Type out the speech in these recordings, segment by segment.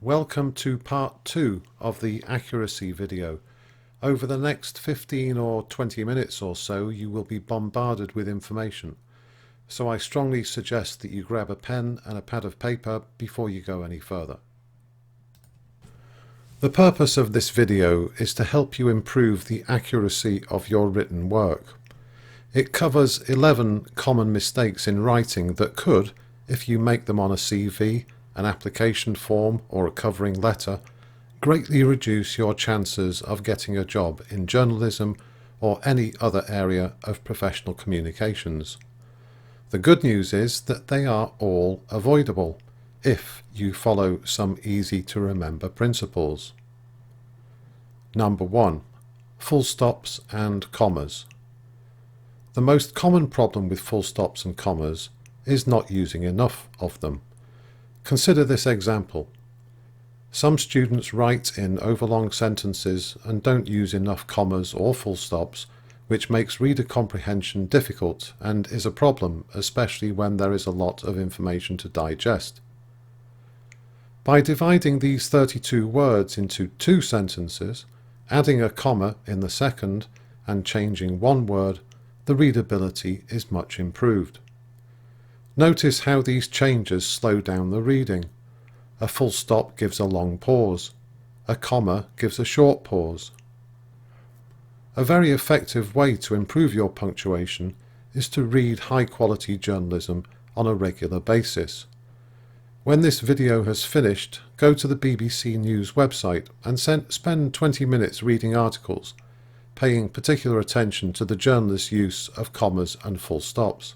Welcome to part 2 of the accuracy video. Over the next 15 or 20 minutes or so you will be bombarded with information, so I strongly suggest that you grab a pen and a pad of paper before you go any further. The purpose of this video is to help you improve the accuracy of your written work. It covers 11 common mistakes in writing that could, if you make them on a CV, an application form or a covering letter, greatly reduce your chances of getting a job in journalism or any other area of professional communications. The good news is that they are all avoidable if you follow some easy to remember principles. Number 1. Full stops and commas. The most common problem with full stops and commas is not using enough of them. Consider this example. Some students write in overlong sentences and don't use enough commas or full stops, which makes reader comprehension difficult and is a problem, especially when there is a lot of information to digest. By dividing these 32 words into 2 sentences, adding a comma in the second, and changing one word, the readability is much improved. Notice how these changes slow down the reading. A full stop gives a long pause. A comma gives a short pause. A very effective way to improve your punctuation is to read high-quality journalism on a regular basis. When this video has finished, go to the BBC News website and spend 20 minutes reading articles, paying particular attention to the journalist's use of commas and full stops.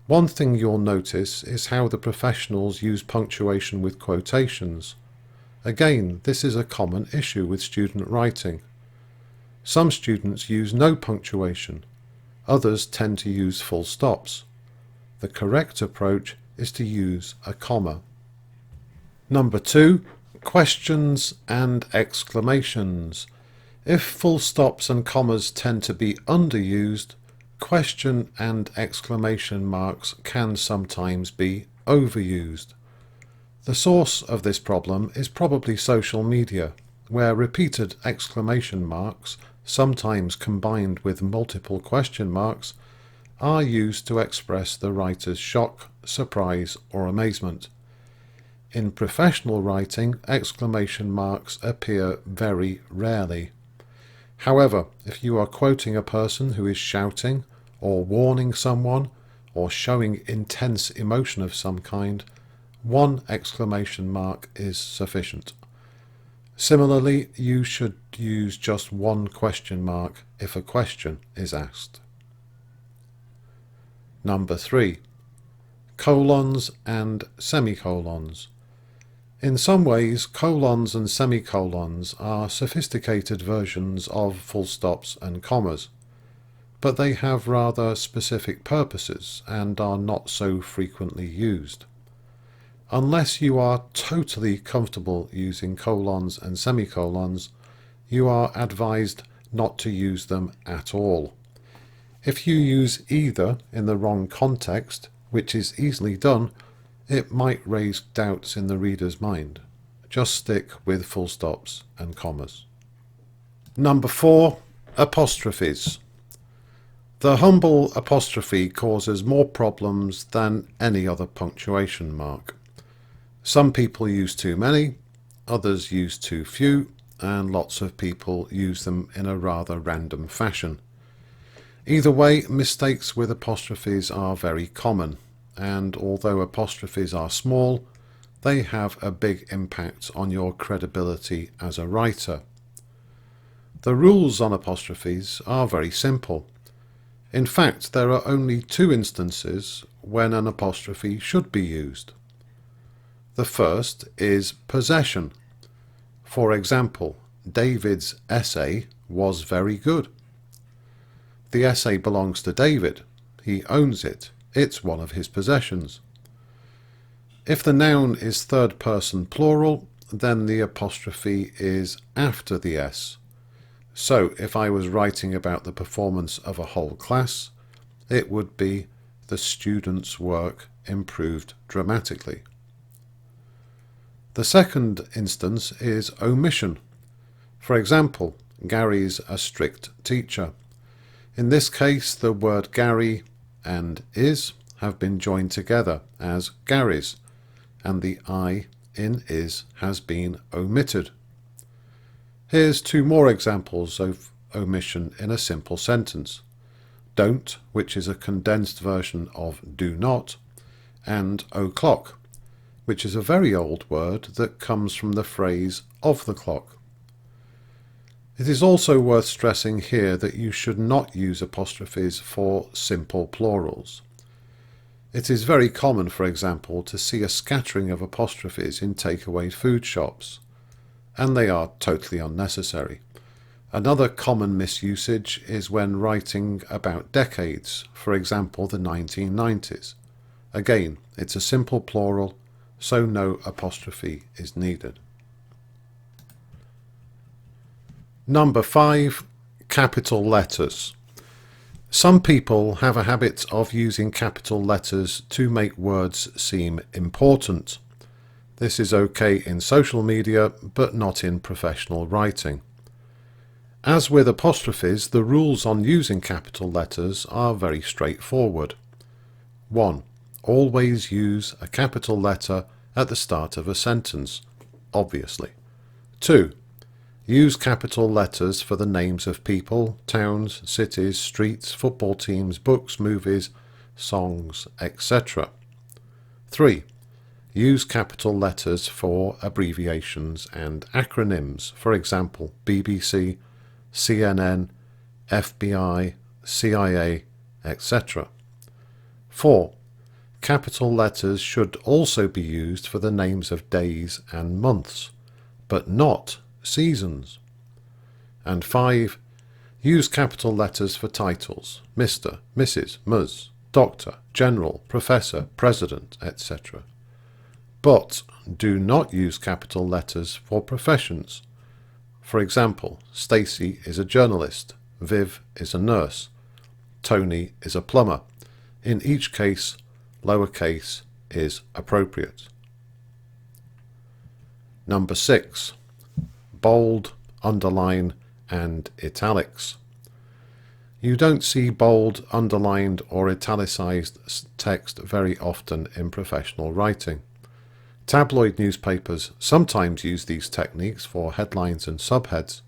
One thing you'll notice is how the professionals use punctuation with quotations. Again, this is a common issue with student writing. Some students use no punctuation. Others tend to use full stops. The correct approach is to use a comma. Number 2. Questions and exclamations. If full stops and commas tend to be underused, question and exclamation marks can sometimes be overused. The source of this problem is probably social media, where repeated exclamation marks, sometimes combined with multiple question marks, are used to express the writer's shock, surprise, or amazement. In professional writing, exclamation marks appear very rarely. However, if you are quoting a person who is shouting, or warning someone, or showing intense emotion of some kind, one exclamation mark is sufficient. Similarly, you should use just one question mark if a question is asked. Number 3. Colons and semicolons. In some ways, colons and semicolons are sophisticated versions of full stops and commas, but they have rather specific purposes and are not so frequently used. Unless you are totally comfortable using colons and semicolons, you are advised not to use them at all. If you use either in the wrong context, which is easily done, it might raise doubts in the reader's mind. Just stick with full stops and commas. Number 4. Apostrophes. The humble apostrophe causes more problems than any other punctuation mark. Some people use too many, others use too few, and lots of people use them in a rather random fashion. Either way, mistakes with apostrophes are very common, and although apostrophes are small, they have a big impact on your credibility as a writer. The rules on apostrophes are very simple. In fact, there are only 2 instances when an apostrophe should be used. The first is possession. For example, David's essay was very good. The essay belongs to David. He owns it. It's one of his possessions. If the noun is third person plural, then the apostrophe is after the S. So if I was writing about the performance of a whole class, it would be the student's work improved dramatically. The second instance is omission. For example, Gary's a strict teacher. In this case, the word Gary and is have been joined together as Gary's, and the I in is has been omitted. Here's two more examples of omission in a simple sentence. Don't, which is a condensed version of do not, and o'clock, which is a very old word that comes from the phrase of the clock. It is also worth stressing here that you should not use apostrophes for simple plurals. It is very common, for example, to see a scattering of apostrophes in takeaway food shops, and they are totally unnecessary. Another common misusage is when writing about decades, for example the 1990s. Again, it's a simple plural, so no apostrophe is needed. Number 5, capital letters. Some people have a habit of using capital letters to make words seem important. This is okay in social media, but not in professional writing. As with apostrophes, the rules on using capital letters are very straightforward. 1. Always use a capital letter at the start of a sentence, obviously. 2. Use capital letters for the names of people, towns, cities, streets, football teams, books, movies, songs, etc. 3. Use capital letters for abbreviations and acronyms, for example, BBC, CNN, FBI, CIA, etc. 4. Capital letters should also be used for the names of days and months, but not seasons. And 5. Use capital letters for titles, Mr., Mrs., Ms., Doctor, General, Professor, President, etc. But do not use capital letters for professions. For example, Stacy is a journalist, Viv is a nurse, Tony is a plumber. In each case, lowercase is appropriate. Number 6. Bold, underline, and italics. You don't see bold, underlined, or italicized text very often in professional writing. Tabloid newspapers sometimes use these techniques for headlines and subheads,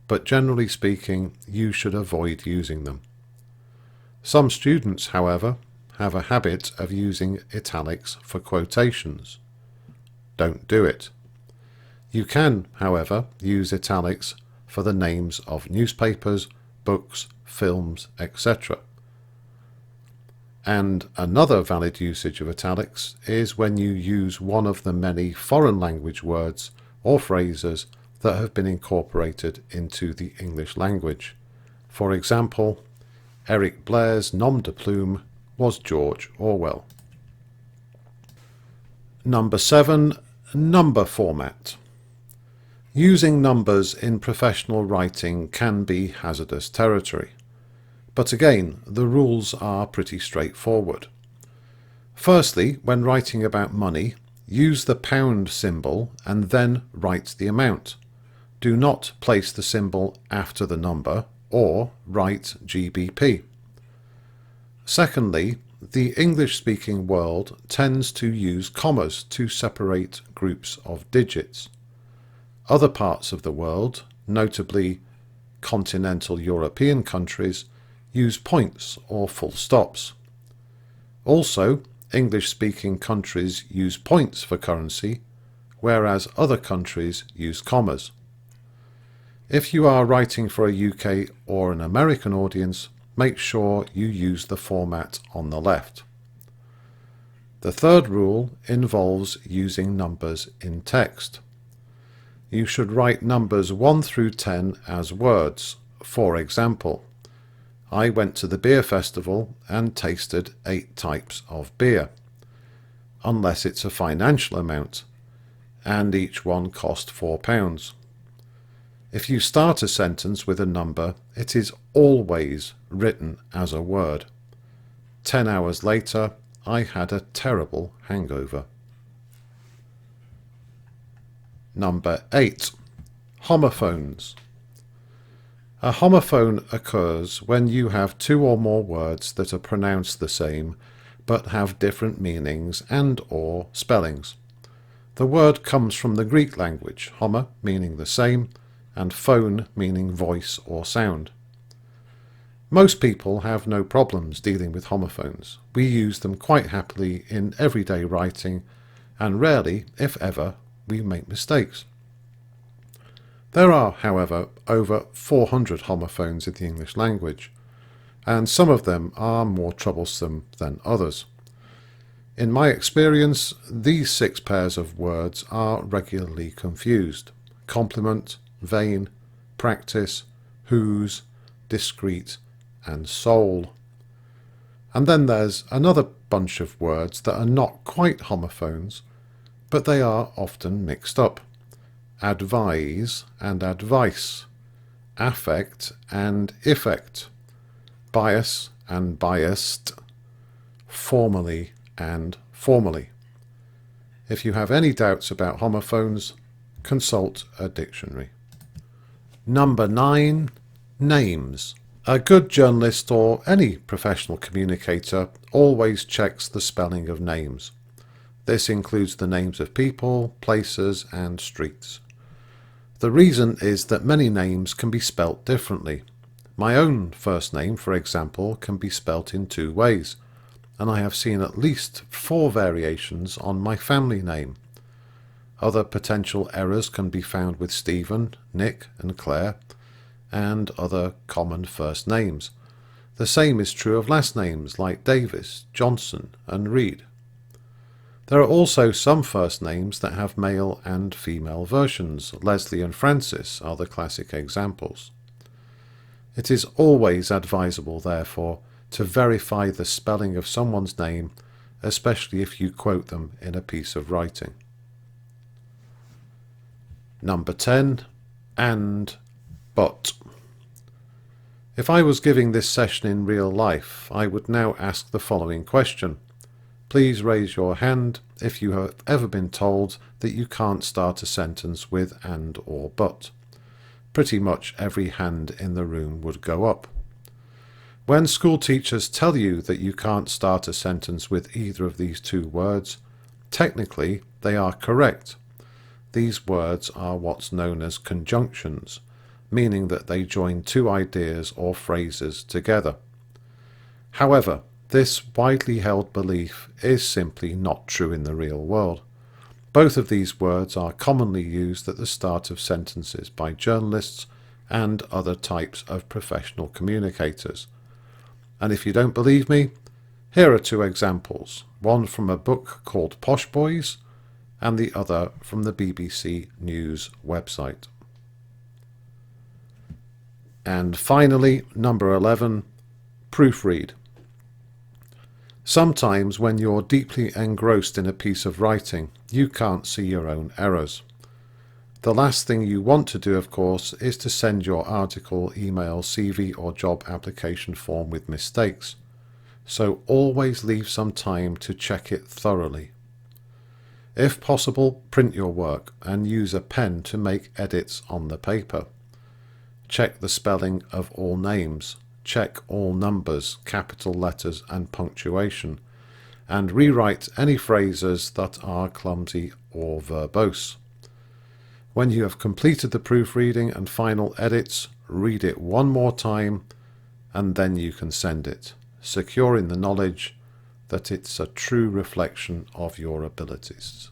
but generally speaking, you should avoid using them. Some students, however, have a habit of using italics for quotations. Don't do it. You can, however, use italics for the names of newspapers, books, films, etc. And another valid usage of italics is when you use one of the many foreign language words or phrases that have been incorporated into the English language. For example, Eric Blair's nom de plume was George Orwell. Number 7. Number format. Using numbers in professional writing can be hazardous territory. But again, the rules are pretty straightforward. Firstly, when writing about money, use the pound symbol and then write the amount. Do not place the symbol after the number or write GBP. Secondly, the English-speaking world tends to use commas to separate groups of digits. Other parts of the world, notably continental European countries, use points or full stops. Also, English-speaking countries use points for currency, whereas other countries use commas. If you are writing for a UK or an American audience, make sure you use the format on the left. The third rule involves using numbers in text. You should write numbers 1 through 10 as words. For example, I went to the beer festival and tasted 8 types of beer, unless it's a financial amount, and each one cost £4. If you start a sentence with a number, it is always written as a word. 10 hours later, I had a terrible hangover. Number 8. Homophones. A homophone occurs when you have two or more words that are pronounced the same but have different meanings and/or spellings. The word comes from the Greek language, homo meaning the same and phone meaning voice or sound. Most people have no problems dealing with homophones. We use them quite happily in everyday writing, and rarely, if ever, we make mistakes. There are, however, over 400 homophones in the English language, and some of them are more troublesome than others. In my experience, these 6 pairs of words are regularly confused: compliment, vain, practice, whose, discreet, and soul. And then there's another bunch of words that are not quite homophones, but they are often mixed up: advise and advice, affect and effect, bias and biased, formally and formally. If you have any doubts about homophones, consult a dictionary. Number 9. Names. A good journalist or any professional communicator always checks the spelling of names. This includes the names of people, places, and streets. The reason is that many names can be spelt differently. My own first name, for example, can be spelt in 2 ways, and I have seen at least 4 variations on my family name. Other potential errors can be found with Stephen, Nick, and Claire, and other common first names. The same is true of last names like Davis, Johnson, and Reed. There are also some first names that have male and female versions. Leslie and Francis are the classic examples. It is always advisable, therefore, to verify the spelling of someone's name, especially if you quote them in a piece of writing. Number 10. And but. If I was giving this session in real life, I would now ask the following question. Please raise your hand if you have ever been told that you can't start a sentence with and or but. Pretty much every hand in the room would go up. When school teachers tell you that you can't start a sentence with either of these 2 words, technically they are correct. These words are what's known as conjunctions, meaning that they join 2 ideas or phrases together. However, this widely held belief is simply not true in the real world. Both of these words are commonly used at the start of sentences by journalists and other types of professional communicators. And if you don't believe me, here are 2 examples, one from a book called Posh Boys and the other from the BBC News website. And finally, number 11, proofread. Sometimes when you're deeply engrossed in a piece of writing, you can't see your own errors. The last thing you want to do, of course, is to send your article, email, CV or job application form with mistakes. So always leave some time to check it thoroughly. If possible, print your work and use a pen to make edits on the paper. Check the spelling of all names. Check all numbers, capital letters and punctuation, and rewrite any phrases that are clumsy or verbose. When you have completed the proofreading and final edits, read it one more time and then you can send it, secure in the knowledge that it's a true reflection of your abilities.